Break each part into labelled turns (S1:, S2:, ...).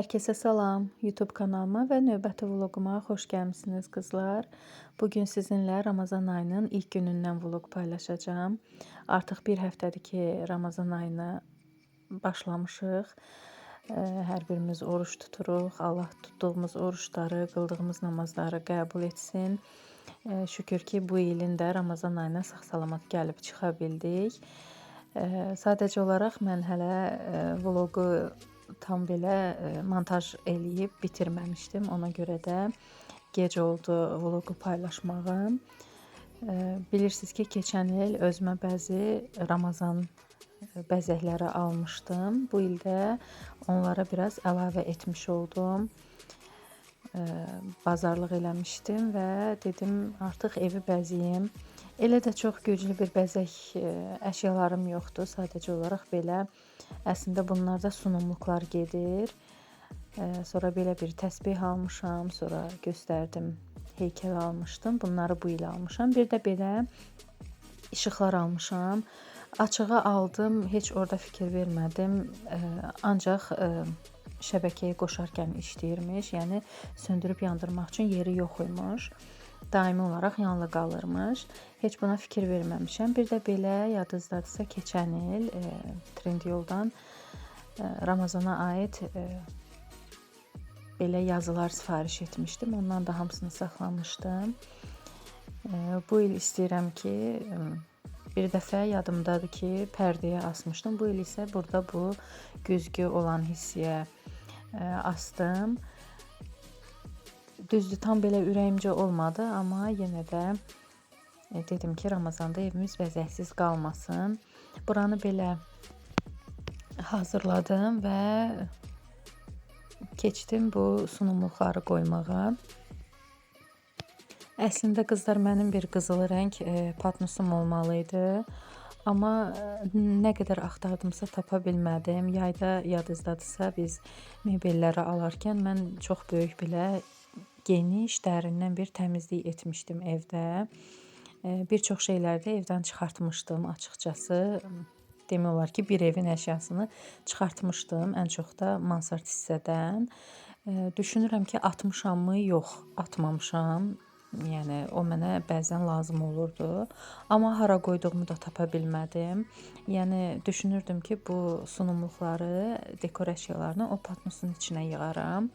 S1: Hər kəsə salam, YouTube kanalıma və növbəti vloquma xoş gəlmisiniz qızlar. Bugün sizinlə Ramazan ayının ilk günündən vloq paylaşacağım. Artıq bir həftədir ki, Ramazan ayına başlamışıq. Hər birimiz oruç tuturuq. Allah tutduğumuz oruçları, qıldığımız namazları qəbul etsin. Şükür ki, bu ilin də Ramazan ayına sağ-salamat gəlib çıxa bildik. Sadəcə olaraq mən hələ vloqu tam belə montaj eləyib bitirməmişdim. Ona görə də gec oldu vloqu paylaşmağım. Bilirsiniz ki, keçən il özümə bəzi Ramazan bəzəkləri almışdım. Bu il də onlara biraz əlavə etmiş oldum. Bazarlıq eləmişdim və dedim artıq evi bəzəyim. Elə də çox güclü bir bəzək əşyalarım yoxdur. Sadəcə olaraq belə əslində bunlarda sunumluqlar gedir. Sonra belə bir təsbih almışam, sonra göstərdim, heykəl almışdım. Bunları bu il almışam. Bir də belə işıqlar almışam. Açığa aldım, heç orada fikir vermədim. Ancaq şəbəkəyə qoşarkən işləyirmiş. Yəni söndürüb yandırmaq üçün yeri yox imiş. Daimi olaraq yanılı qalırmış. Heç buna fikir verməmişəm. Bir də belə yadınızdadırsa keçən il Trendyoldan Ramazana aid belə yazılar sifariş etmişdim. Ondan da hamısını saxlamışdım. Bu il istəyirəm ki, bir dəfə yadımdadır ki, pərdəyə asmışdım. Bu il isə burada bu güzgü olan hissəyə astım. Düzdür, tam belə ürəyimcə olmadı, amma yenə də dedim ki, Ramazanda evimiz bəzəksiz qalmasın. Buranı belə hazırladım və keçdim bu sunumluqları qoymağa. Əslində qızlar, mənim bir qızılı rəng patnusum olmalıydı. Amma nə qədər axtardımsa tapa bilmədim. Yayda yadınızdadırsa biz mebelləri alarkən mən çox böyük belə geniş, dərindən bir təmizlik etmişdim evdə. Bir çox şeyləri də evdən çıxartmışdım açıqcası. Demək olar ki, bir evin əşyasını çıxartmışdım, ən çox da mansard hissədən. Düşünürəm ki, atmışammı? Yox, atmamışam. Yəni o mənə bəzən lazım olurdu. Amma hara qoyduğumu da tapa bilmədim. Yəni düşünürdüm ki, bu sunumluqları, dekor əşyalarını o patnusun içinə yığaram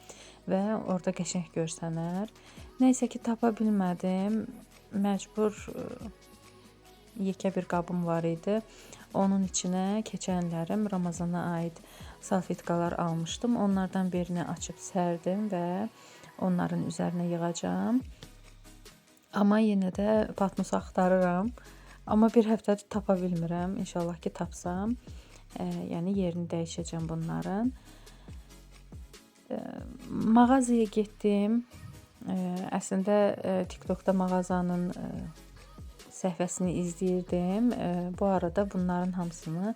S1: və orada qəşəng görsənər. Nəysə ki, tapa bilmədim. Məcbur yekə bir qabım var idi. Onun içinə keçən illərim Ramazana aid salfetkalar almışdım. Onlardan birini açıb sərdim və onların üzərinə yığacağam. Amma yenə də patnusu axtarıram. Amma bir həftədir tapa bilmirəm. İnşallah ki, tapsam. Yəni yerini dəyişəcəm bunların. Mağazaya getdim. Əslində TikTokda mağazanın səhifəsini izləyirdim. Bu arada bunların hamısını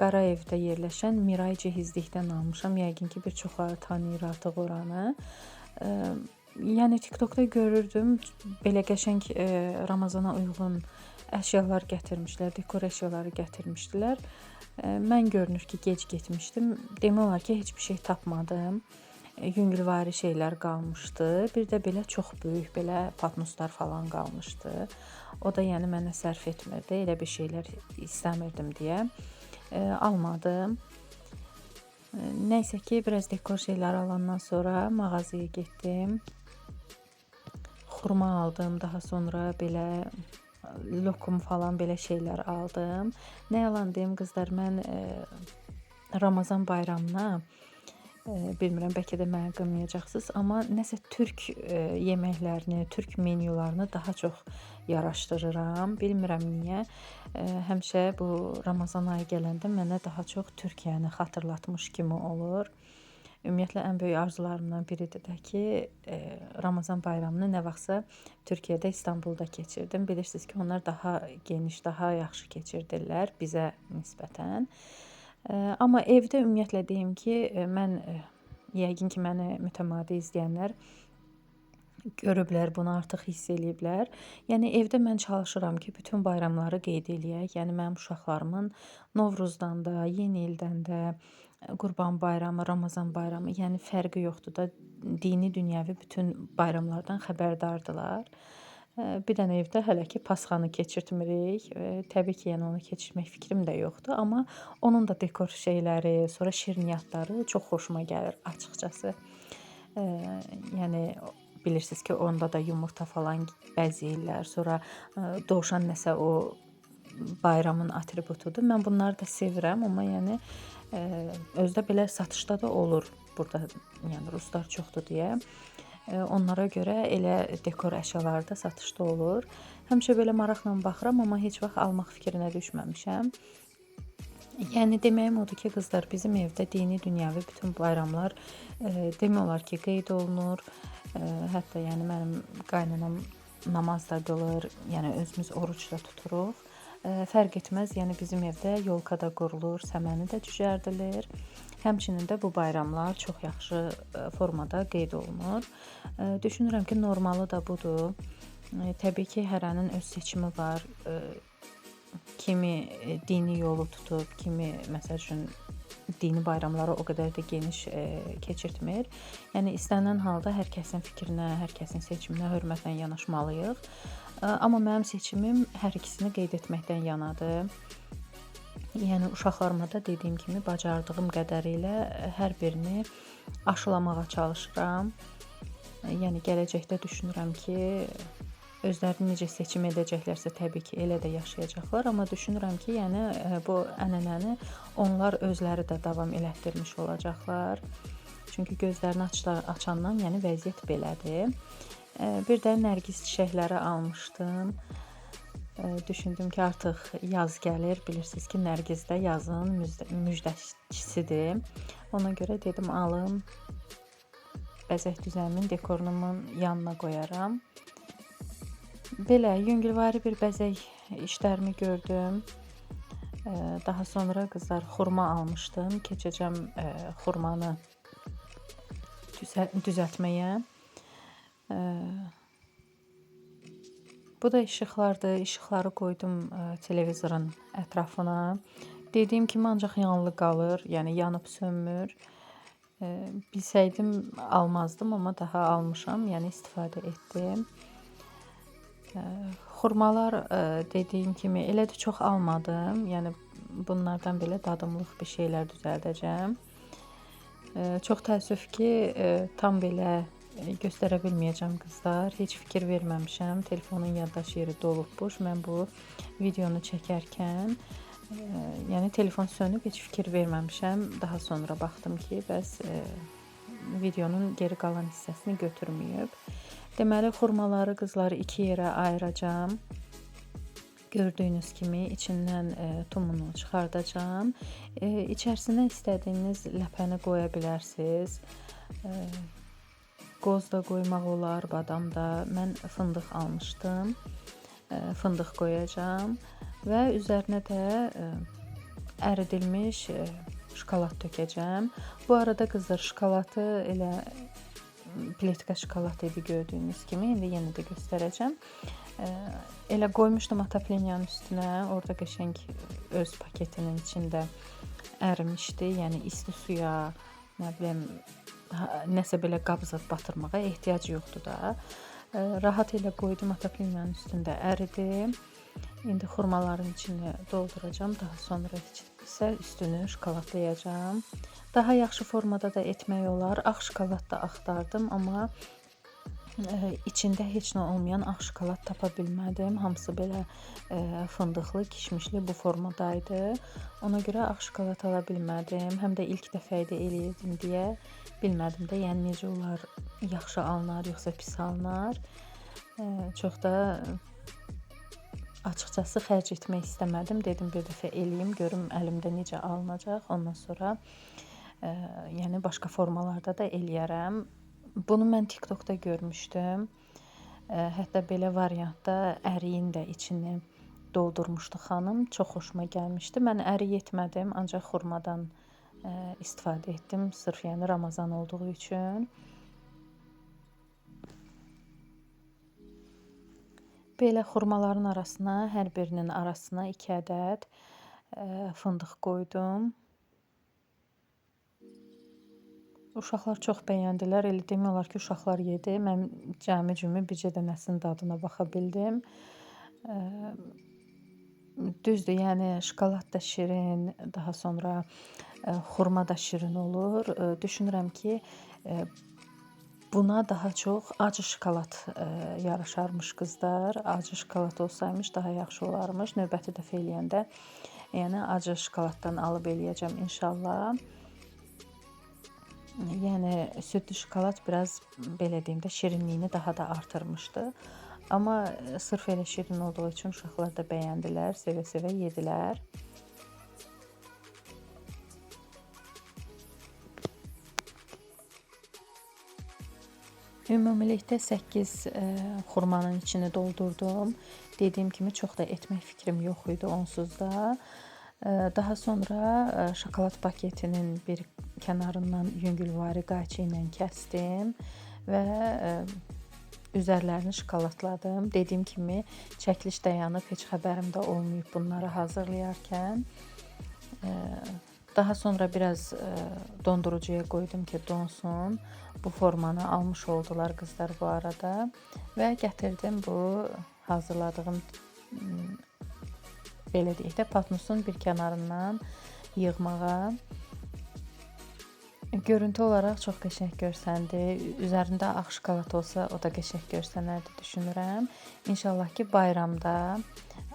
S1: Qarayevdə yerləşən Miray Cehizlikdən almışam. Yəqin ki, bir çoxları tanıyır artıq oranı. Yəni TikTokda görürdüm, belə qəşəng Ramazana uyğun əşyalar gətirmişlər, dekor əşyaları gətirmişdilər. Mən görünür ki, gec getmişdim. Demək olar ki, heç bir şey tapmadım. Yüngülvari şeylər qalmışdı. Bir də belə çox böyük belə patnuslar falan qalmışdı. O da yəni mənə sərf etmirdi. Elə bir şeylər istəmirdim deyə almadım. Nəysə ki, biraz dekor şeylər alandan sonra mağazaya getdim. Xurma aldım, daha sonra belə lokum falan belə şeylər aldım. Nə yalan deyim qızlar, mən Ramazan bayramına bilmirəm, bəlkə də mənə qınmayacaqsınız, amma nəsə türk yeməklərini, türk menyularını daha çox yaraşdırıram. Bilmirəm niyə. Həmişə bu Ramazan ayı gələndə mənə daha çox Türkiyəni xatırlatmış kimi olur. Ümumiyyətlə ən böyük arzularımdan biridir də ki, Ramazan bayramını nə vaxtsa Türkiyədə, İstanbulda keçirdim. Bilirsiniz ki, onlar daha geniş, daha yaxşı keçirdirlər bizə nisbətən. Amma evdə ümumiyyətlə deyim ki, mən yəqin ki, məni mütəmadi izləyənlər görüblər, bunu artıq hiss eləyiblər. Yəni evdə mən çalışıram ki, bütün bayramları qeyd eləyək. Yəni mənim uşaqlarımın Novruzdan da, Yeni ildən də, Qurban Bayramı, Ramazan bayramı, yəni fərqi yoxdur da, dini, dünyəvi bütün bayramlardan xəbərdardılar. Bir dənə evdə hələ ki Pasxanı keçirtmirik. Təbii ki, yəni onu keçirmək fikrim də yoxdur, amma onun da dekor şeyləri, sonra şirniyyatları çox xoşuma gəlir açıqcası. Yəni bilirsiniz ki, onda da yumurta falan bəzəyirlər. Sonra dovşan nəsə o bayramın atributudur. Mən bunları da sevirəm, amma yəni özdə belə satışda da olur burada, yəni ruslar çoxdur deyə. Onlara görə elə dekor əşyaları da satışda olur. Həmişə belə maraqla baxıram, amma heç vaxt almaq fikrinə düşməmişəm. Yəni deməyim odur ki, qızlar, bizim evdə dini, dünyəvi bütün bayramlar demək olar ki, qeyd olunur. Hətta yəni mənim qaynanam namaz da qılır, yəni özümüz oruc da tuturuq. Fərq etməz, yəni bizim evdə yolka da qurulur, səməni də cücərdilir. Həmçinin də bu bayramlar çox yaxşı formada qeyd olunur. Düşünürəm ki, normalı da budur. Təbii ki, hərənin öz seçimi var. Kimi dini yolu tutub, kimi məsəl üçün dini bayramları o qədər də geniş keçirtmir. Yəni istənilən halda hər kəsin fikrinə, hər kəsin seçiminə hörmətlə yanaşmalıyıq. Amma mənim seçimim hər ikisini qeyd etməkdən yanadır. Yəni uşaqlarıma da dediyim kimi bacardığım qədərilə hər birini aşılamağa çalışıram. Yəni gələcəkdə düşünürəm ki, özlərini necə seçim edəcəklərsə təbii ki, elə də yaşayacaqlar, amma düşünürəm ki, yəni bu ənənəni onlar özləri də davam elətdirmiş olacaqlar. Çünki gözlərini açandan, yəni vəziyyət belədir. Bir də nərgiz çiçəkləri almışdım. Düşündüm ki, artıq yaz gəlir. Bilirsiniz ki, nərgiz də yazın müjdəçisidir. Ona görə dedim alım, bəzək düzəmimin dekorunumun yanına qoyaram. Belə yüngülvari bir bəzək işlərimi gördüm. Daha sonra qızlar xurma almışdım. Keçəcəm xurmanı düzəltməyə. Bu da işıqlardır. İşıqları qoydum televizorun ətrafına. Dediyim kimi ancaq yanılı qalır, yəni yanıb sönmür. Bilsəydim almazdım, amma daha almışam, yəni istifadə etdim. Xurmalar dediyim kimi elə də çox almadım. Yəni bunlardan belə dadımlıq bir şeylər düzəldəcəm. Çox təəssüf ki, tam belə göstərə bilməyəcəm qızlar. Heç fikir verməmişəm. Telefonun yaddaş yeri dolubmuş. Mən bu videonu çəkərkən yəni telefon sönüb, heç fikir verməmişəm. Daha sonra baxdım ki, bəs videonun geri qalan hissəsini götürməyib. Deməli, xurmaları qızları 2 yerə ayıracağam. Gördüyünüz kimi içindən tumunu çıxardacağam. İçərisinə istədiyiniz ləpəni qoya bilərsiniz. Qoz da qoymaq olar, badam da. Mən fındıq almışdım. Fındıq qoyacağam və üzərinə də əridilmiş şokolad tökəcəm. Bu arada qızlar, şokoladı elə pletka şokolad idi gördüyünüz kimi. İndi yenə də göstərəcəm. Elə qoymuşdum ataplenyanın üstünə. Orada qəşəng öz paketinin içində ərimişdi. Yəni isti suya, nə bilim, nəsə belə qabzat batırmağa ehtiyac yoxdur da. Rahat elə qoydum ataplenyanın üstündə əridi. İndi xurmaların içini dolduracağam. Daha sonra isə üstünü şokoladlayacağam. Daha yaxşı formada da etmək olar. Ağ şokolad da axtardım, amma içində heç nə olmayan ağ şokolad tapa bilmədim. Hamısı belə fındıqlı, kişmişli bu formadaydı. Ona görə ağ şokolad ala bilmədim. Həm də ilk dəfə idi eləyirdim deyə bilmədim də, yəni necə olar, yaxşı alınar, yoxsa pis alınar. Çox da açıqcası xərc etmək istəmədim. Dedim bir dəfə eləyim, görüm əlimdə necə alınacaq. Ondan sonra yəni başqa formalarda da eləyərəm. Bunu mən TikTokda görmüşdüm. Hətta belə variantda əriyin də içini doldurmuşdu xanım. Çox xoşuma gəlmişdi. Mən əriy etmədim, ancaq xurmadan istifadə etdim. Sırf yəni Ramazan olduğu üçün. Belə xurmaların arasına, hər birinin arasına 2 ədəd fındıq qoydum. Uşaqlar çox bəyəndilər. Elə demək olar ki, uşaqlar yedi. Mən cəmi-cümü bircə dənəsinin dadına baxa bildim. Düzdür, yəni şokolad da şirin, daha sonra xurma da şirin olur. Düşünürəm ki, buna daha çox acı şokolad yaraşarmış qızlar. Acı şokolad olsaymış daha yaxşı olarmış. Növbəti dəfə eləyəndə yəni acı şokoladdan alıb eləyəcəm inşallah. Yəni südlü şokolad biraz belə deyim də şirinliyini daha da artırmışdı. Amma sırf elə şirin olduğu üçün uşaqlar da bəyəndilər, sevə-sevə yedilər. Ümumilikdə 8 xurmanın içini doldurdum. Dediyim kimi çox da etmək fikrim yox idi onsuz da. Daha sonra şokolad paketinin bir kənarından yüngülvari qayçı ilə kəsdim və üzərlərini şokoladladım. Dediyim kimi çəkiliş dayanıb, heç xəbərim də olmayıb bunları hazırlayarkən. Daha sonra biraz dondurucuya qoydum ki, donsun. Bu formanı almış oldular qızlar bu arada və gətirdim bu hazırladığım belə deyək də patnusun bir kənarından yığmağa. Görüntü olaraq çox qəşəng görsəndi. Üzərində ağ şokolad olsa o da qəşəng görsənərdi düşünürəm. İnşallah ki, bayramda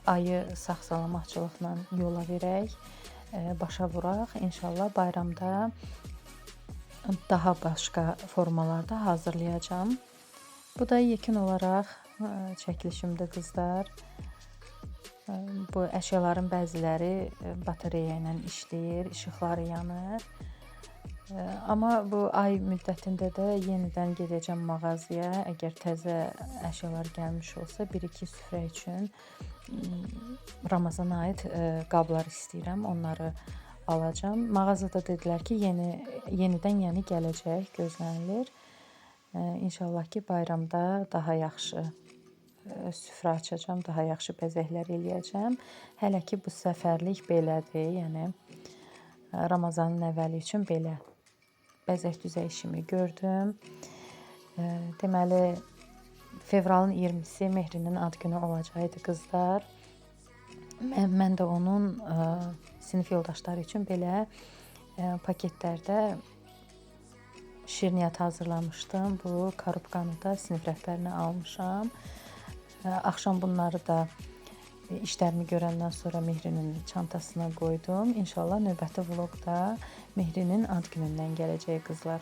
S1: ayı sağ-salamatçılıqla yola verək, başa vuraq. İnşallah bayramda daha başqa formalarda hazırlayacağım. Bu da yekun olaraq çəkilişimdir qızlar. Bu əşyaların bəziləri batareya ilə işləyir, işıqları yanır. Amma bu ay müddətində də yenidən gedəcəm mağazaya. Əgər təzə əşyalar gəlmiş olsa, 1-2 süfrə üçün Ramazana aid qablar istəyirəm. Onları alacağım. Mağazada dedilər ki, yenidən yeni gələcək, gözlənilir. İnşallah ki, bayramda daha yaxşı süfrə açacağım, daha yaxşı bəzəklər eləyəcəm. Hələ ki, bu səfərlik belədir. Yəni Ramazanın əvvəli üçün belə bəzək düzək işimi gördüm. Deməli, fevralın 20-si Mehrinin ad günü olacaqdı qızlar. Mən də onun sinif yoldaşları üçün belə paketlərdə şirniyyat hazırlamışdım. Bu korobkanı da sinif rəhbərinə almışam. Axşam bunları da işlərimi görəndən sonra Mehrinin çantasına qoydum. İnşallah növbəti vloqda Mehrinin ad günündən gələcək qızlar.